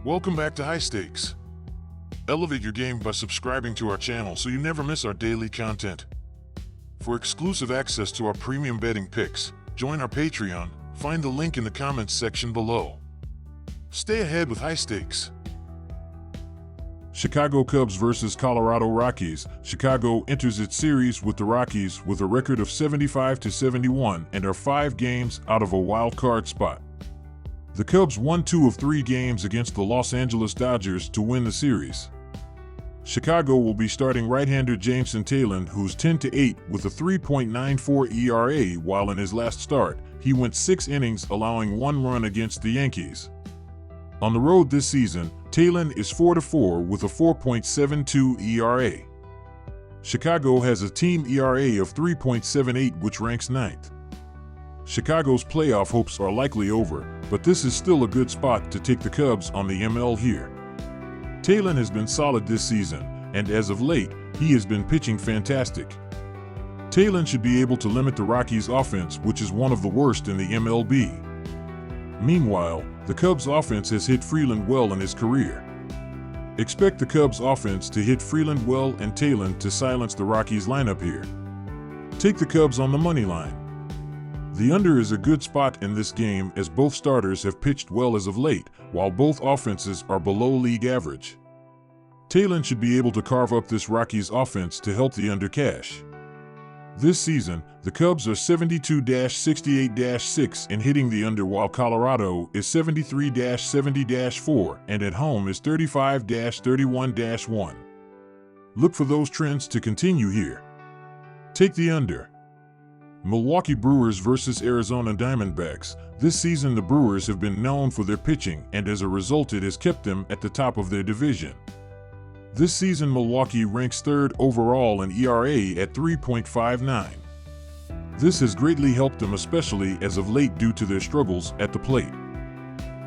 Welcome back to High Stakes. Elevate your game by subscribing to our channel so you never miss our daily content. For exclusive access to our premium betting picks, join our Patreon. Find the link in the comments section below. Stay ahead with High Stakes. Chicago Cubs vs. Colorado Rockies. Chicago enters its series with the Rockies with a record of 75-71 and are 5 games out of a wild card spot. The Cubs won 2 of 3 games against the Los Angeles Dodgers to win the series. Chicago will be starting right-hander Jameson Taillon, who's 10-8 with a 3.94 ERA, while in his last start, he went 6 innings, allowing 1 run against the Yankees. On the road this season, Taillon is 4-4 with a 4.72 ERA. Chicago has a team ERA of 3.78, which ranks 9th. Chicago's playoff hopes are likely over, but this is still a good spot to take the Cubs on the ML here. Taillon has been solid this season, and as of late, he has been pitching fantastic. Taillon should be able to limit the Rockies' offense, which is one of the worst in the MLB. Meanwhile, the Cubs' offense has hit Freeland well in his career. Expect the Cubs' offense to hit Freeland well and Taillon to silence the Rockies' lineup here. Take the Cubs on the money line. The under is a good spot in this game as both starters have pitched well as of late, while both offenses are below league average. Taillon should be able to carve up this Rockies offense to help the under cash. This season, the Cubs are 72-68-6 in hitting the under, while Colorado is 73-70-4 and at home is 35-31-1. Look for those trends to continue here. Take the under. Milwaukee Brewers vs. Arizona Diamondbacks. This season the Brewers have been known for their pitching, and as a result it has kept them at the top of their division. This season Milwaukee ranks 3rd overall in ERA at 3.59. This has greatly helped them, especially as of late due to their struggles at the plate.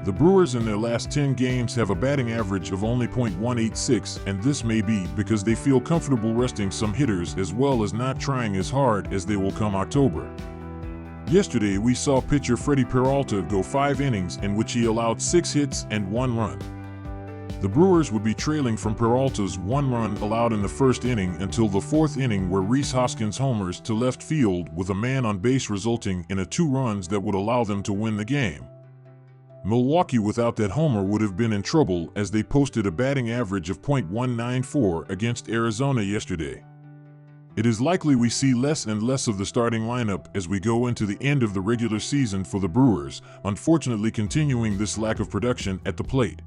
The Brewers in their last 10 games have a batting average of only .186, and this may be because they feel comfortable resting some hitters as well as not trying as hard as they will come October. Yesterday we saw pitcher Freddie Peralta go 5 innings in which he allowed 6 hits and 1 run. The Brewers would be trailing from Peralta's 1 run allowed in the first inning until the 4th inning, where Rhys Hoskins homers to left field with a man on base, resulting in 2 runs that would allow them to win the game. Milwaukee without that homer would have been in trouble, as they posted a batting average of .194 against Arizona yesterday. It is likely we see less and less of the starting lineup as we go into the end of the regular season for the Brewers, unfortunately continuing this lack of production at the plate.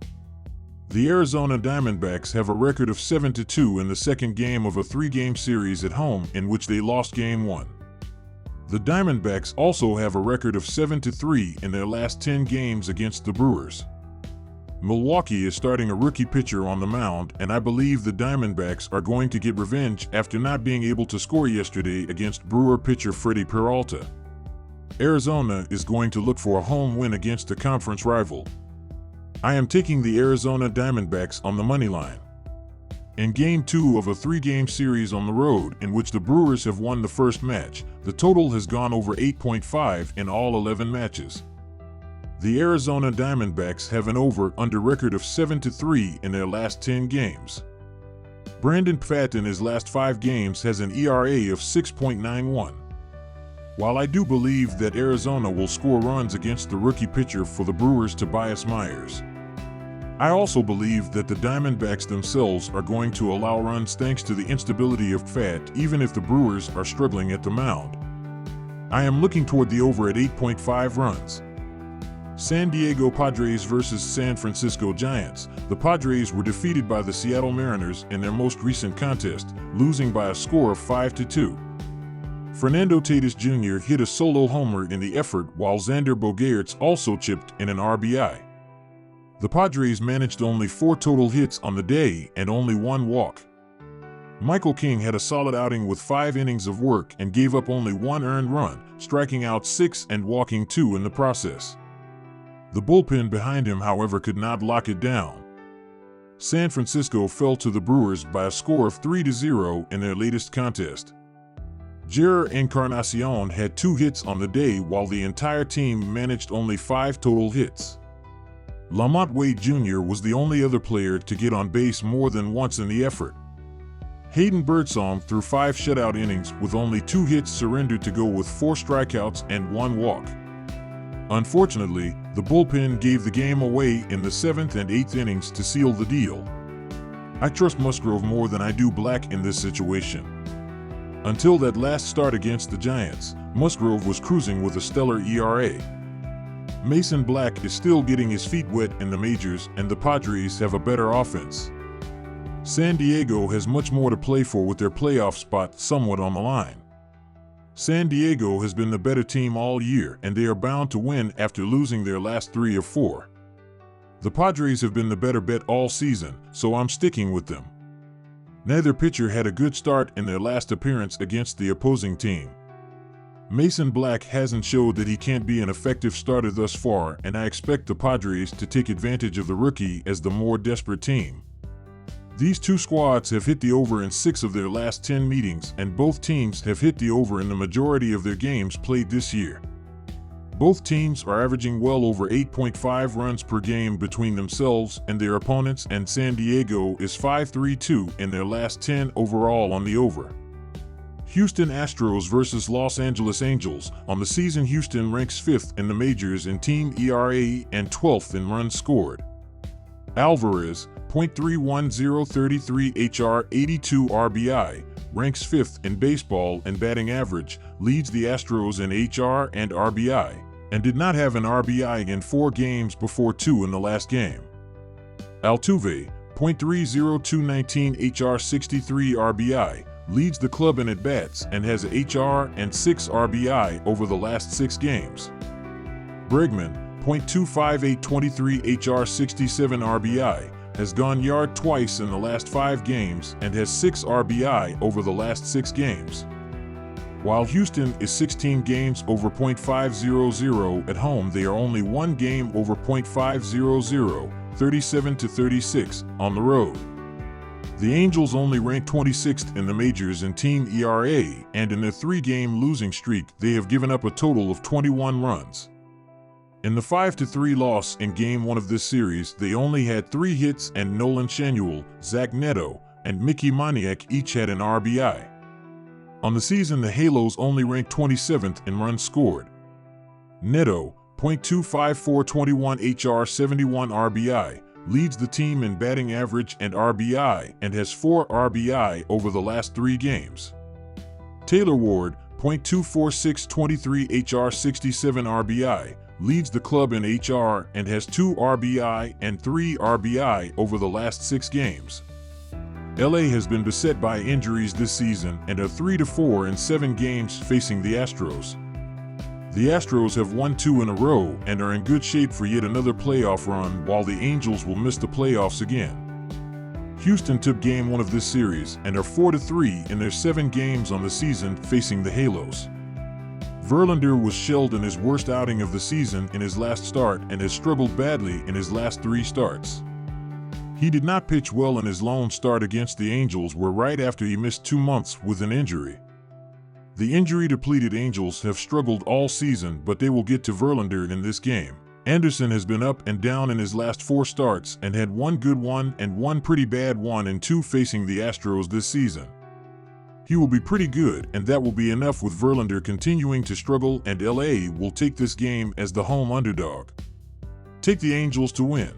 The Arizona Diamondbacks have a record of 7-2 in the second game of a 3-game series at home in which they lost Game 1. The Diamondbacks also have a record of 7-3 in their last 10 games against the Brewers. Milwaukee is starting a rookie pitcher on the mound, and I believe the Diamondbacks are going to get revenge after not being able to score yesterday against Brewer pitcher Freddie Peralta. Arizona is going to look for a home win against a conference rival. I am taking the Arizona Diamondbacks on the money line. In Game 2 of a 3-game series on the road in which the Brewers have won the first match, the total has gone over 8.5 in all 11 matches. The Arizona Diamondbacks have an over-under record of 7-3 in their last 10 games. Brandon Pfaadt in his last 5 games has an ERA of 6.91. While I do believe that Arizona will score runs against the rookie pitcher for the Brewers, Tobias Myers, I also believe that the Diamondbacks themselves are going to allow runs thanks to the instability of Pfaadt, even if the Brewers are struggling at the mound. I am looking toward the over at 8.5 runs. San Diego Padres vs. San Francisco Giants. The Padres were defeated by the Seattle Mariners in their most recent contest, losing by a score of 5-2. Fernando Tatis Jr. hit a solo homer in the effort, while Xander Bogaerts also chipped in an RBI. The Padres managed only 4 total hits on the day and only 1 walk. Michael King had a solid outing with 5 innings of work and gave up only 1 earned run, striking out 6 and walking 2 in the process. The bullpen behind him, however, could not lock it down. San Francisco fell to the Brewers by a score of 3-0 in their latest contest. Jair Encarnacion had 2 hits on the day, while the entire team managed only 5 total hits. Lamont Wade Jr. was the only other player to get on base more than once in the effort. Hayden Birdsong threw 5 shutout innings with only 2 hits surrendered to go with 4 strikeouts and 1 walk. Unfortunately, the bullpen gave the game away in the 7th and 8th innings to seal the deal. I trust Musgrove more than I do Black in this situation. Until that last start against the Giants, Musgrove was cruising with a stellar ERA. Mason Black is still getting his feet wet in the majors, and the Padres have a better offense. San Diego has much more to play for with their playoff spot somewhat on the line. San Diego has been the better team all year, and they are bound to win after losing their last 3 or 4. The Padres have been the better bet all season, so I'm sticking with them. Neither pitcher had a good start in their last appearance against the opposing team. Mason Black hasn't showed that he can't be an effective starter thus far, and I expect the Padres to take advantage of the rookie as the more desperate team. These two squads have hit the over in 6 of their last 10 meetings, and both teams have hit the over in the majority of their games played this year. Both teams are averaging well over 8.5 runs per game between themselves and their opponents, and San Diego is 5-3-2 in their last 10 overall on the over. Houston Astros versus Los Angeles Angels. On the season, Houston ranks 5th in the majors in team ERA and 12th in runs scored. Alvarez, .31033 HR 82 RBI, ranks 5th in baseball and batting average, leads the Astros in HR and RBI, and did not have an RBI in 4 games before 2 in the last game. Altuve, .30219 HR 63 RBI, leads the club in at-bats and has a HR and 6 RBI over the last 6 games. Bregman, .25823 HR 67 RBI, has gone yard twice in the last 5 games and has 6 RBI over the last 6 games. While Houston is 16 games over .500 at home, they are only 1 game over .500, 37-36, on the road. The Angels only rank 26th in the majors in team ERA, and in their 3-game losing streak, they have given up a total of 21 runs. In the 5-3 loss in Game 1 of this series, they only had 3 hits, and Nolan Shanuel, Zach Neto, and Mickey Moniak each had an RBI. On the season, the Halos only rank 27th in runs scored. Neto, .25421 HR 71 RBI, leads the team in batting average and RBI and has 4 RBI over the last 3 games. Taylor Ward, .24623 HR 67 RBI, leads the club in HR and has 2 RBI and 3 RBI over the last 6 games. LA has been beset by injuries this season and are 3-4 in 7 games facing the Astros. The Astros have won 2 in a row and are in good shape for yet another playoff run, while the Angels will miss the playoffs again. Houston took Game 1 of this series and are 4-3 in their 7 games on the season facing the Halos. Verlander was shelled in his worst outing of the season in his last start and has struggled badly in his last 3 starts. He did not pitch well in his lone start against the Angels, where right after he missed 2 months with an injury. The injury-depleted Angels have struggled all season, but they will get to Verlander in this game. Anderson has been up and down in his last 4 starts and had 1 good one and 1 pretty bad one in 2 facing the Astros this season. He will be pretty good, and that will be enough with Verlander continuing to struggle, and LA will take this game as the home underdog. Take the Angels to win.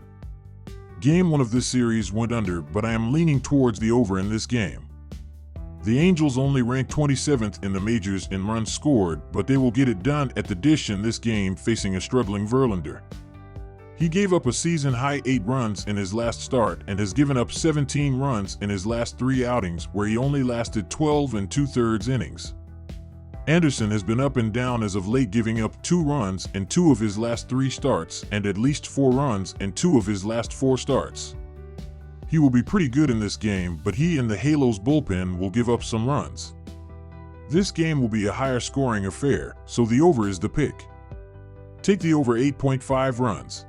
Game 1 of this series went under, but I am leaning towards the over in this game. The Angels only rank 27th in the majors in runs scored, but they will get it done at the dish in this game facing a struggling Verlander. He gave up a season-high 8 runs in his last start and has given up 17 runs in his last 3 outings, where he only lasted 12 2/3 innings. Anderson has been up and down as of late, giving up 2 runs in 2 of his last 3 starts and at least 4 runs in 2 of his last 4 starts. He will be pretty good in this game, but he and the Halos bullpen will give up some runs. This game will be a higher scoring affair, so the over is the pick. Take the over 8.5 runs.